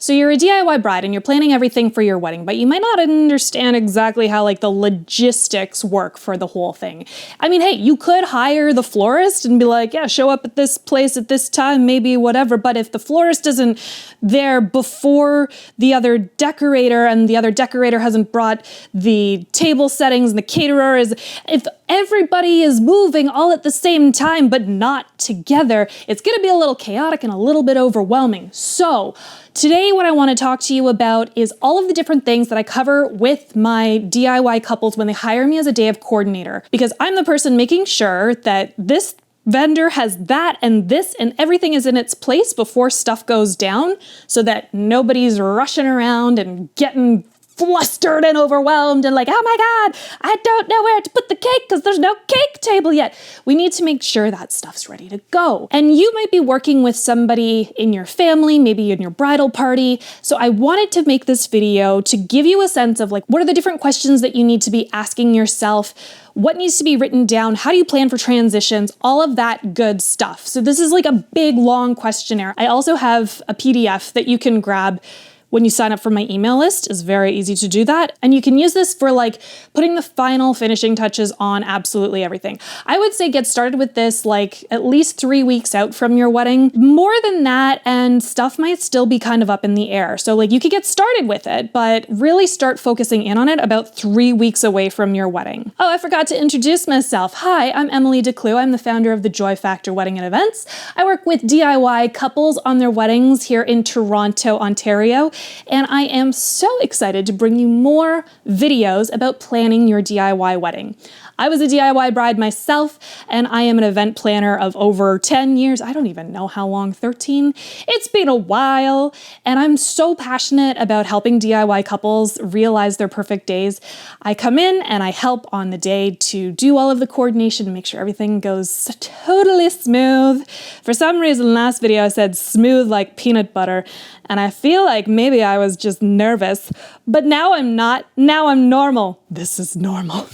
So you're a DIY bride and you're planning everything for your wedding, but you might not understand exactly how like the logistics work for the whole thing. I mean, hey, you could hire the florist and be like, yeah, show up at this place at this time, maybe whatever. But if the florist isn't there before the other decorator and the other decorator hasn't brought the table settings and the caterer if everybody is moving all at the same time, but not together, it's gonna be a little chaotic and a little bit overwhelming. So today, what I want to talk to you about is all of the different things that I cover with my DIY couples when they hire me as a day of coordinator, because I'm the person making sure that this vendor has that and this and everything is in its place before stuff goes down so that nobody's rushing around and getting flustered and overwhelmed and like, oh my God, I don't know where to put the cake because there's no cake table yet. We need to make sure that stuff's ready to go. And you might be working with somebody in your family, maybe in your bridal party. So I wanted to make this video to give you a sense of like, what are the different questions that you need to be asking yourself? What needs to be written down? How do you plan for transitions? All of that good stuff. So this is like a big, long questionnaire. I also have a PDF that you can grab when you sign up for my email list. Is very easy to do that. And you can use this for like putting the final finishing touches on absolutely everything. I would say get started with this like at least 3 weeks out from your wedding. More than that, and stuff might still be kind of up in the air. So like you could get started with it, but really start focusing in on it about 3 weeks away from your wedding. Oh, I forgot to introduce myself. Hi, I'm Emily Declue. I'm the founder of the Joy Factor Wedding and Events. I work with DIY couples on their weddings here in Toronto, Ontario. And I am so excited to bring you more videos about planning your DIY wedding. I was a DIY bride myself, and I am an event planner of over 10 years. I don't even know how long, 13? It's been a while, and I'm so passionate about helping DIY couples realize their perfect days. I come in and I help on the day to do all of the coordination and make sure everything goes totally smooth. For some reason, last video I said smooth like peanut butter, and I feel like maybe I was just nervous, but now I'm not. Now I'm normal. This is normal.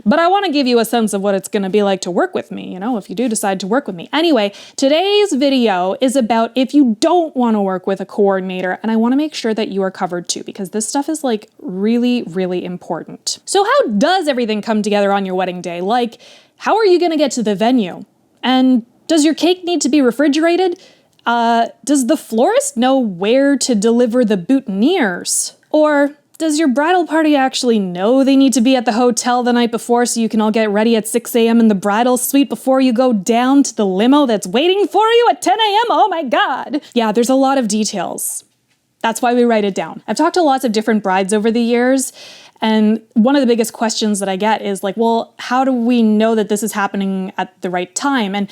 But I want to give you a sense of what it's going to be like to work with me, you know, if you do decide to work with me. Anyway, today's video is about if you don't want to work with a coordinator, and I want to make sure that you are covered too, because this stuff is like really, really important. So how does everything come together on your wedding day? Like, how are you going to get to the venue? And does your cake need to be refrigerated? Does the florist know where to deliver the boutonnieres? Or does your bridal party actually know they need to be at the hotel the night before so you can all get ready at 6 a.m. in the bridal suite before you go down to the limo that's waiting for you at 10 a.m.? Oh my God. Yeah, there's a lot of details. That's why we write it down. I've talked to lots of different brides over the years, and one of the biggest questions that I get is like, well, how do we know that this is happening at the right time? And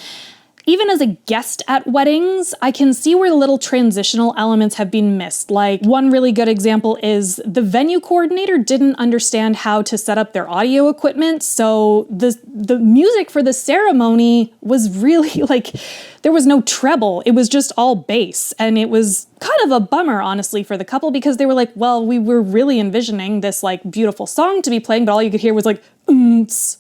even as a guest at weddings, I can see where the little transitional elements have been missed. Like one really good example is the venue coordinator didn't understand how to set up their audio equipment. So the music for the ceremony was really like, there was no treble. It was just all bass. And it was kind of a bummer, honestly, for the couple, because they were like, well, we were really envisioning this like beautiful song to be playing, but all you could hear was like, It's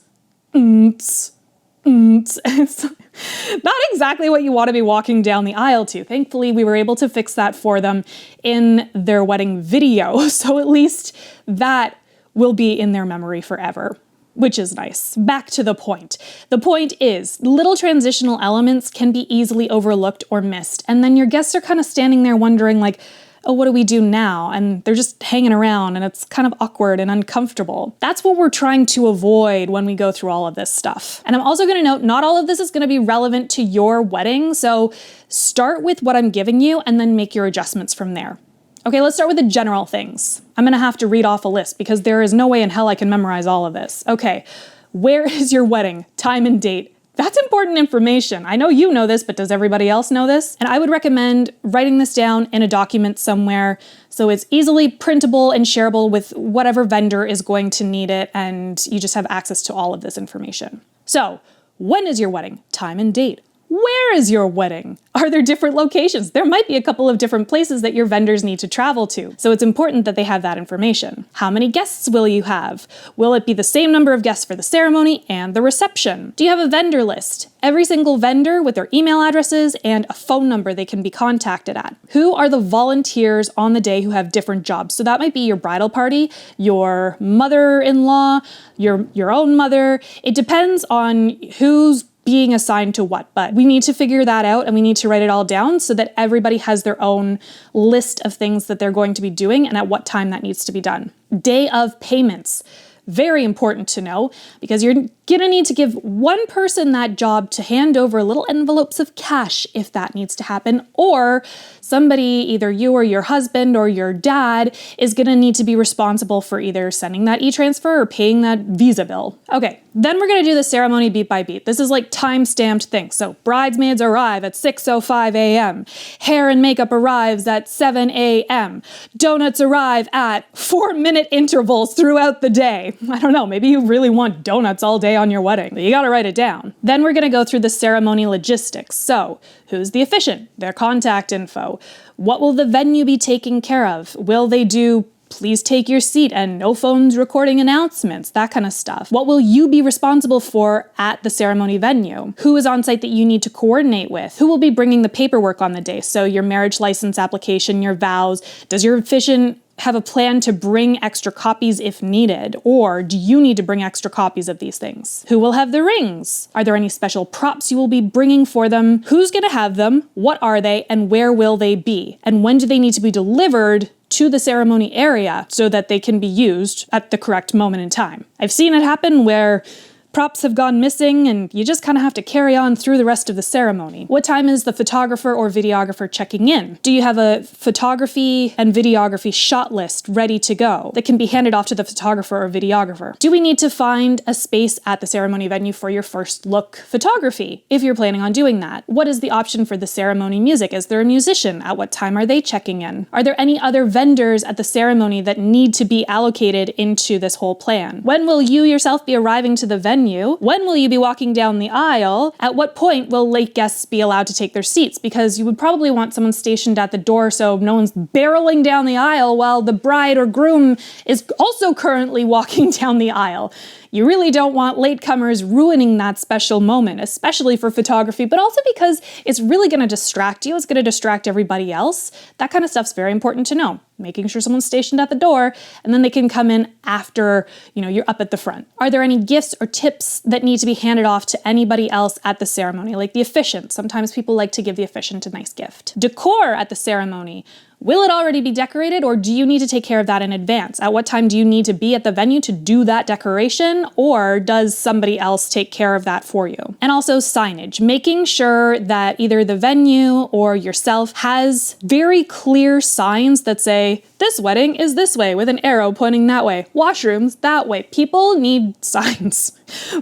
not exactly what you want to be walking down the aisle to. Thankfully, we were able to fix that for them in their wedding video. So at least that will be in their memory forever, which is nice. Back to the point. The point is, little transitional elements can be easily overlooked or missed. And then your guests are kind of standing there wondering like, oh, what do we do now? And they're just hanging around and it's kind of awkward and uncomfortable. That's what we're trying to avoid when we go through all of this stuff. And I'm also gonna note, not all of this is gonna be relevant to your wedding, so start with what I'm giving you and then make your adjustments from there. Okay, let's start with the general things. I'm gonna have to read off a list because there is no way in hell I can memorize all of this. Okay, where is your wedding? Time and date. That's important information. I know you know this, but does everybody else know this? And I would recommend writing this down in a document somewhere so it's easily printable and shareable with whatever vendor is going to need it, and you just have access to all of this information. So, when is your wedding? Time and date. Where is your wedding? Are there different locations? There might be a couple of different places that your vendors need to travel to. So it's important that they have that information. How many guests will you have? Will it be the same number of guests for the ceremony and the reception? Do you have a vendor list? Every single vendor with their email addresses and a phone number they can be contacted at. Who are the volunteers on the day who have different jobs? So that might be your bridal party, your mother-in-law, your own mother. It depends on who's being assigned to what, but we need to figure that out and we need to write it all down so that everybody has their own list of things that they're going to be doing and at what time that needs to be done. Day of payments. Very important to know because you're gonna need to give one person that job to hand over little envelopes of cash if that needs to happen, or somebody, either you or your husband or your dad, is gonna need to be responsible for either sending that e-transfer or paying that Visa bill. Okay, then we're gonna do the ceremony beat by beat. This is like time-stamped things. So bridesmaids arrive at 6:05 a.m. Hair and makeup arrives at 7 a.m. Donuts arrive at 4-minute intervals throughout the day. I don't know, maybe you really want donuts all day on your wedding, but you gotta write it down. Then we're gonna go through the ceremony logistics. So, who's the officiant? Their contact info. What will the venue be taking care of? Will they do please take your seat and no phones recording announcements, that kind of stuff? What will you be responsible for at the ceremony venue? Who is on site that you need to coordinate with? Who will be bringing the paperwork on the day? So your marriage license application, your vows. Does your officiant have a plan to bring extra copies if needed? Or do you need to bring extra copies of these things? Who will have the rings? Are there any special props you will be bringing for them? Who's gonna have them? What are they? And where will they be? And when do they need to be delivered to the ceremony area so that they can be used at the correct moment in time? I've seen it happen where props have gone missing and you just kind of have to carry on through the rest of the ceremony. What time is the photographer or videographer checking in? Do you have a photography and videography shot list ready to go that can be handed off to the photographer or videographer? Do we need to find a space at the ceremony venue for your first look photography if you're planning on doing that? What is the option for the ceremony music? Is there a musician? At what time are they checking in? Are there any other vendors at the ceremony that need to be allocated into this whole plan? When will you yourself be arriving to the venue? When will you be walking down the aisle? At what point will late guests be allowed to take their seats? Because you would probably want someone stationed at the door so no one's barreling down the aisle while the bride or groom is also currently walking down the aisle. You really don't want latecomers ruining that special moment, especially for photography, but also because it's really gonna distract you. It's gonna distract everybody else. That kind of stuff's very important to know. Making sure someone's stationed at the door and then they can come in after, you're up at the front. Are there any gifts or tips that need to be handed off to anybody else at the ceremony? Like the officiant. Sometimes people like to give the officiant a nice gift. Decor at the ceremony. Will it already be decorated, or do you need to take care of that in advance? At what time do you need to be at the venue to do that decoration, or does somebody else take care of that for you? And also signage, making sure that either the venue or yourself has very clear signs that say, this wedding is this way, with an arrow pointing that way. Washrooms, that way. People need signs.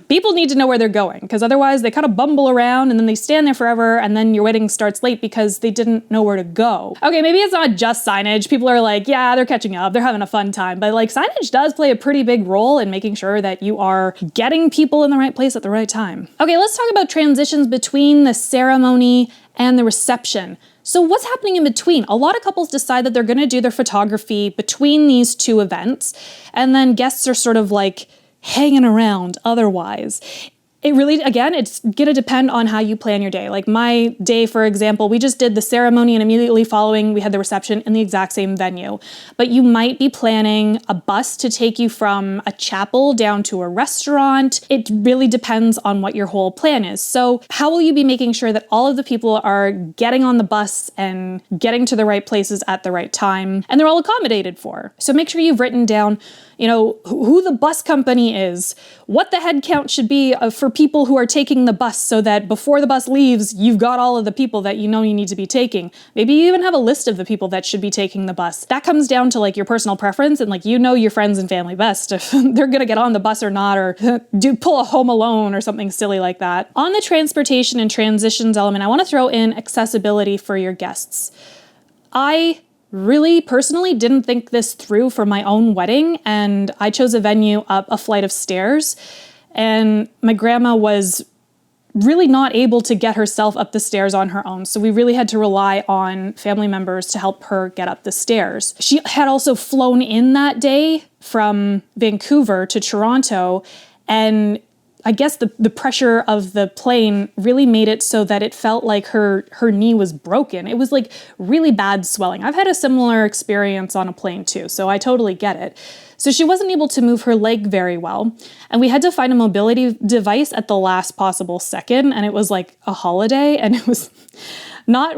People need to know where they're going, because otherwise they kind of bumble around and then they stand there forever and then your wedding starts late because they didn't know where to go. Okay, maybe it's not just signage. People are like, yeah, they're catching up, they're having a fun time, but signage does play a pretty big role in making sure that you are getting people in the right place at the right time. Okay, let's talk about transitions between the ceremony and the reception. So what's happening in between? A lot of couples decide that they're gonna do their photography between these two events, and then guests are sort of hanging around otherwise. It really, again, it's gonna depend on how you plan your day. Like my day, for example, we just did the ceremony and immediately following we had the reception in the exact same venue. But you might be planning a bus to take you from a chapel down to a restaurant. It really depends on what your whole plan is. So how will you be making sure that all of the people are getting on the bus and getting to the right places at the right time and they're all accommodated for? So make sure you've written down who the bus company is, what the head count should be for people who are taking the bus so that before the bus leaves, you've got all of the people that you need to be taking. Maybe you even have a list of the people that should be taking the bus. That comes down to your personal preference and your friends and family best if they're gonna get on the bus or not, or pull a Home Alone or something silly like that. On the transportation and transitions element, I wanna throw in accessibility for your guests. I really personally didn't think this through for my own wedding, and I chose a venue up a flight of stairs, and my grandma was really not able to get herself up the stairs on her own. So we really had to rely on family members to help her get up the stairs. She had also flown in that day from Vancouver to Toronto, and I guess the pressure of the plane really made it so that it felt like her knee was broken. It was like really bad swelling. I've had a similar experience on a plane too, so I totally get it. So she wasn't able to move her leg very well, and we had to find a mobility device at the last possible second, and it was like a holiday, and it was not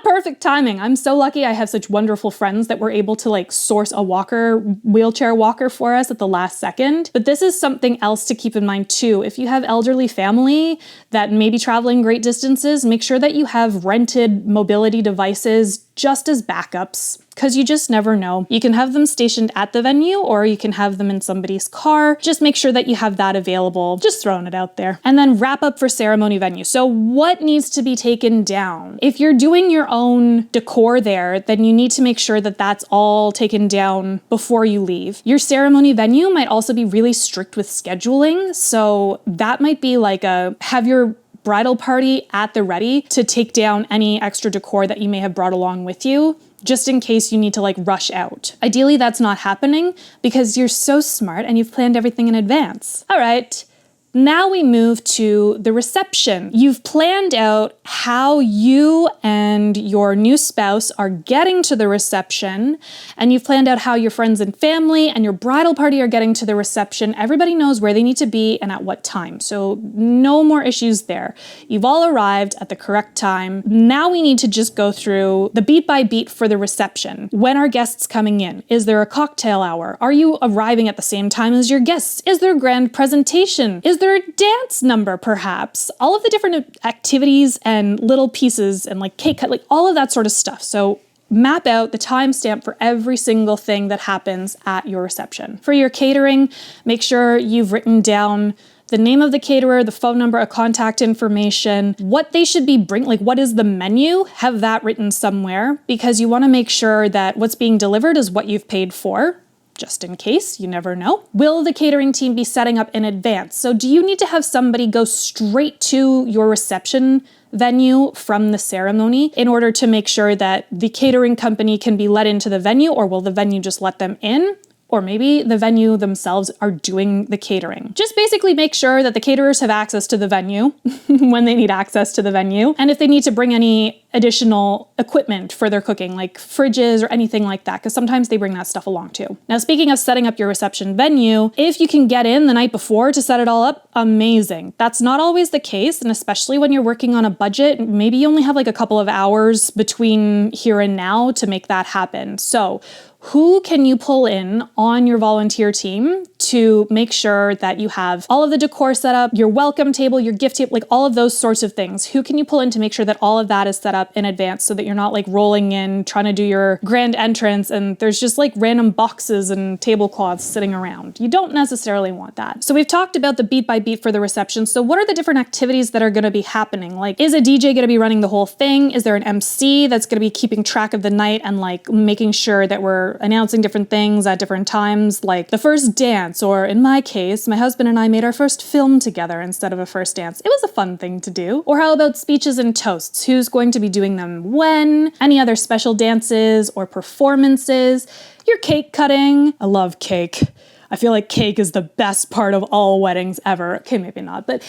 perfect timing. I'm so lucky I have such wonderful friends that were able to like source a wheelchair walker for us at the last second. But this is something else to keep in mind too. If you have elderly family that may be traveling great distances, make sure that you have rented mobility devices just as backups, because you just never know. You can have them stationed at the venue, or you can have them in somebody's car. Just make sure that you have that available. Just throwing it out there. And then wrap up for ceremony venue. So what needs to be taken down? If you're doing your own decor there, then you need to make sure that that's all taken down before you leave. Your ceremony venue might also be really strict with scheduling. So that might be like have your bridal party at the ready to take down any extra decor that you may have brought along with you, just in case you need to like rush out. Ideally, that's not happening because you're so smart and you've planned everything in advance. All right. Now we move to the reception. You've planned out how you and your new spouse are getting to the reception, and you've planned out how your friends and family and your bridal party are getting to the reception. Everybody knows where they need to be and at what time, so no more issues there. You've all arrived at the correct time. Now we need to just go through the beat by beat for the reception. When are guests coming in? Is there a cocktail hour? Are you arriving at the same time as your guests? Is there a grand presentation? Is there a dance number, perhaps? All of the different activities and little pieces and like cake cut, like all of that sort of stuff. So map out the timestamp for every single thing that happens at your reception. For your catering, make sure you've written down the name of the caterer, the phone number, a contact information, what they should be bringing, like what is the menu, have that written somewhere, because you want to make sure that what's being delivered is what you've paid for. Just in case, you never know. Will the catering team be setting up in advance? So do you need to have somebody go straight to your reception venue from the ceremony in order to make sure that the catering company can be let into the venue, or will the venue just let them in? Or maybe the venue themselves are doing the catering. Just basically make sure that the caterers have access to the venue when they need access to the venue. And if they need to bring any additional equipment for their cooking, like fridges or anything like that, because sometimes they bring that stuff along too. Now, speaking of setting up your reception venue, if you can get in the night before to set it all up, amazing. That's not always the case, and especially when you're working on a budget, maybe you only have like a couple of hours between here and now to make that happen. So who can you pull in on your volunteer team to make sure that you have all of the decor set up, your welcome table, your gift table, like all of those sorts of things? Who can you pull in to make sure that all of that is set up in advance so that you're not like rolling in, trying to do your grand entrance and there's just like random boxes and tablecloths sitting around? You don't necessarily want that. So we've talked about the beat by beat for the reception. So what are the different activities that are going to be happening? Like, is a DJ going to be running the whole thing? Is there an MC that's going to be keeping track of the night and like making sure that we're announcing different things at different times, like the first dance, or in my case, my husband and I made our first film together instead of a first dance. It was a fun thing to do. Or how about speeches and toasts? Who's going to be doing them when? Any other special dances or performances? Your cake cutting. I love cake. I feel like cake is the best part of all weddings ever. Okay, maybe not, but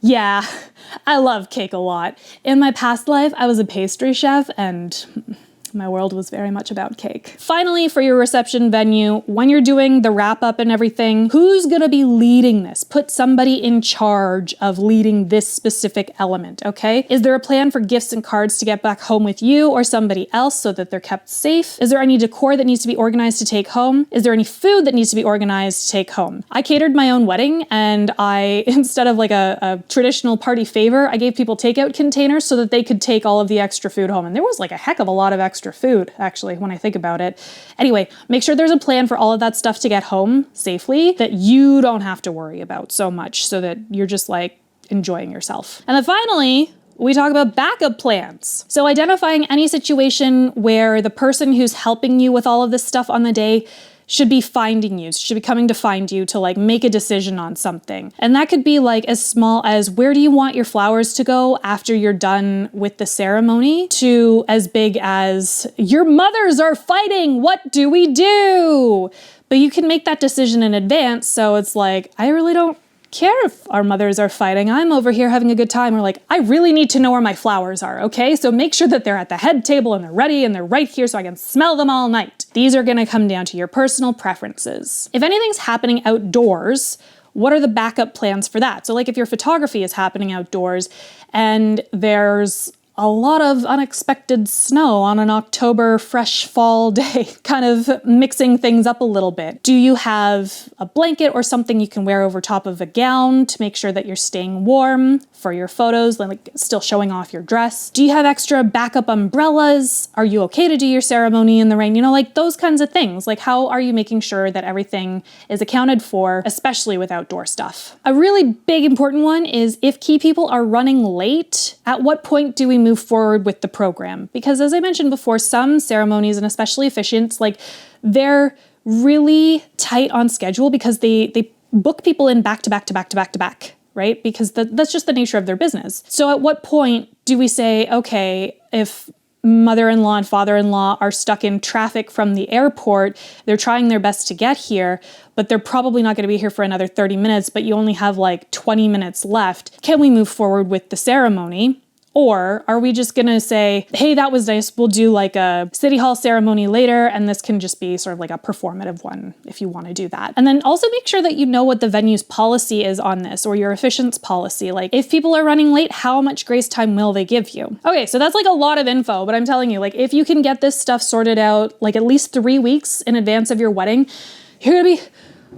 yeah, I love cake a lot. In my past life, I was a pastry chef, and my world was very much about cake. Finally, for your reception venue, when you're doing the wrap up and everything, who's gonna be leading this? Put somebody in charge of leading this specific element, okay? Is there a plan for gifts and cards to get back home with you or somebody else so that they're kept safe? Is there any decor that needs to be organized to take home? Is there any food that needs to be organized to take home? I catered my own wedding, and I, instead of like a traditional party favor, I gave people takeout containers so that they could take all of the extra food home. And there was like a heck of a lot of extra food, actually, when I think about it. Anyway, make sure there's a plan for all of that stuff to get home safely that you don't have to worry about so much, so that you're just like enjoying yourself. And then finally, we talk about backup plans. So identifying any situation where the person who's helping you with all of this stuff on the day should be finding you, should be coming to find you to like make a decision on something. And that could be like as small as where do you want your flowers to go after you're done with the ceremony, to as big as your mothers are fighting, what do we do? But you can make that decision in advance, so it's like, I really don't care if our mothers are fighting. I'm over here having a good time. Or like, I really need to know where my flowers are, okay? So make sure that they're at the head table and they're ready and they're right here so I can smell them all night. These are gonna come down to your personal preferences. If anything's happening outdoors, what are the backup plans for that? So like if your photography is happening outdoors and there's a lot of unexpected snow on an October fresh fall day, kind of mixing things up a little bit. Do you have a blanket or something you can wear over top of a gown to make sure that you're staying warm for your photos, like still showing off your dress? Do you have extra backup umbrellas? Are you okay to do your ceremony in the rain? You know, like those kinds of things. Like how are you making sure that everything is accounted for, especially with outdoor stuff? A really big important one is if key people are running late, at what point do we move forward with the program? Because as I mentioned before, some ceremonies, and especially officiants, like they're really tight on schedule because they book people in back to back to back to back to back, right? Because that's just the nature of their business. So at what point do we say, okay, if mother-in-law and father-in-law are stuck in traffic from the airport, they're trying their best to get here, but they're probably not going to be here for another 30 minutes, but you only have like 20 minutes left. Can we move forward with the ceremony? Or are we just gonna say, hey, that was nice, we'll do like a city hall ceremony later, and this can just be sort of like a performative one if you wanna do that. And then also make sure that you know what the venue's policy is on this, or your officiant's policy. Like if people are running late, how much grace time will they give you? Okay, so that's like a lot of info, but I'm telling you, like if you can get this stuff sorted out like at least 3 weeks in advance of your wedding, you're gonna be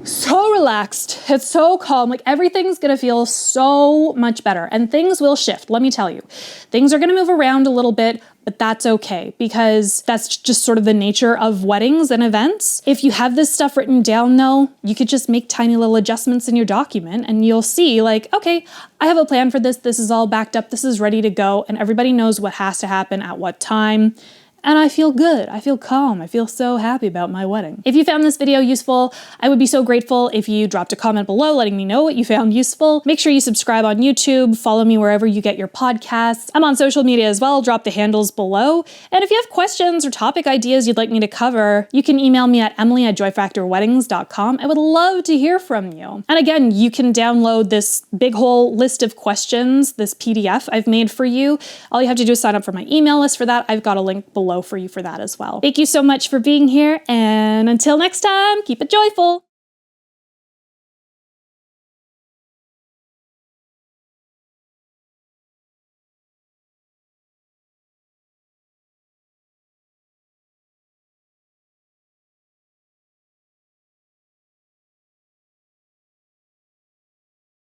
so relaxed. It's so calm. Like everything's gonna feel so much better, and things will shift. Let me tell you, things are gonna move around a little bit, but that's okay because that's just sort of the nature of weddings and events. If you have this stuff written down though, you could just make tiny little adjustments in your document and you'll see like, okay, I have a plan for this. This is all backed up. This is ready to go. And everybody knows what has to happen at what time. And I feel good, I feel calm, I feel so happy about my wedding. If you found this video useful, I would be so grateful if you dropped a comment below letting me know what you found useful. Make sure you subscribe on YouTube, follow me wherever you get your podcasts. I'm on social media as well, drop the handles below. And if you have questions or topic ideas you'd like me to cover, you can email me at emily@joyfactorweddings.com. I would love to hear from you. And again, you can download this big whole list of questions, this PDF I've made for you. All you have to do is sign up for my email list for that. I've got a link below for you for that as well. Thank you so much for being here, and until next time, keep it joyful.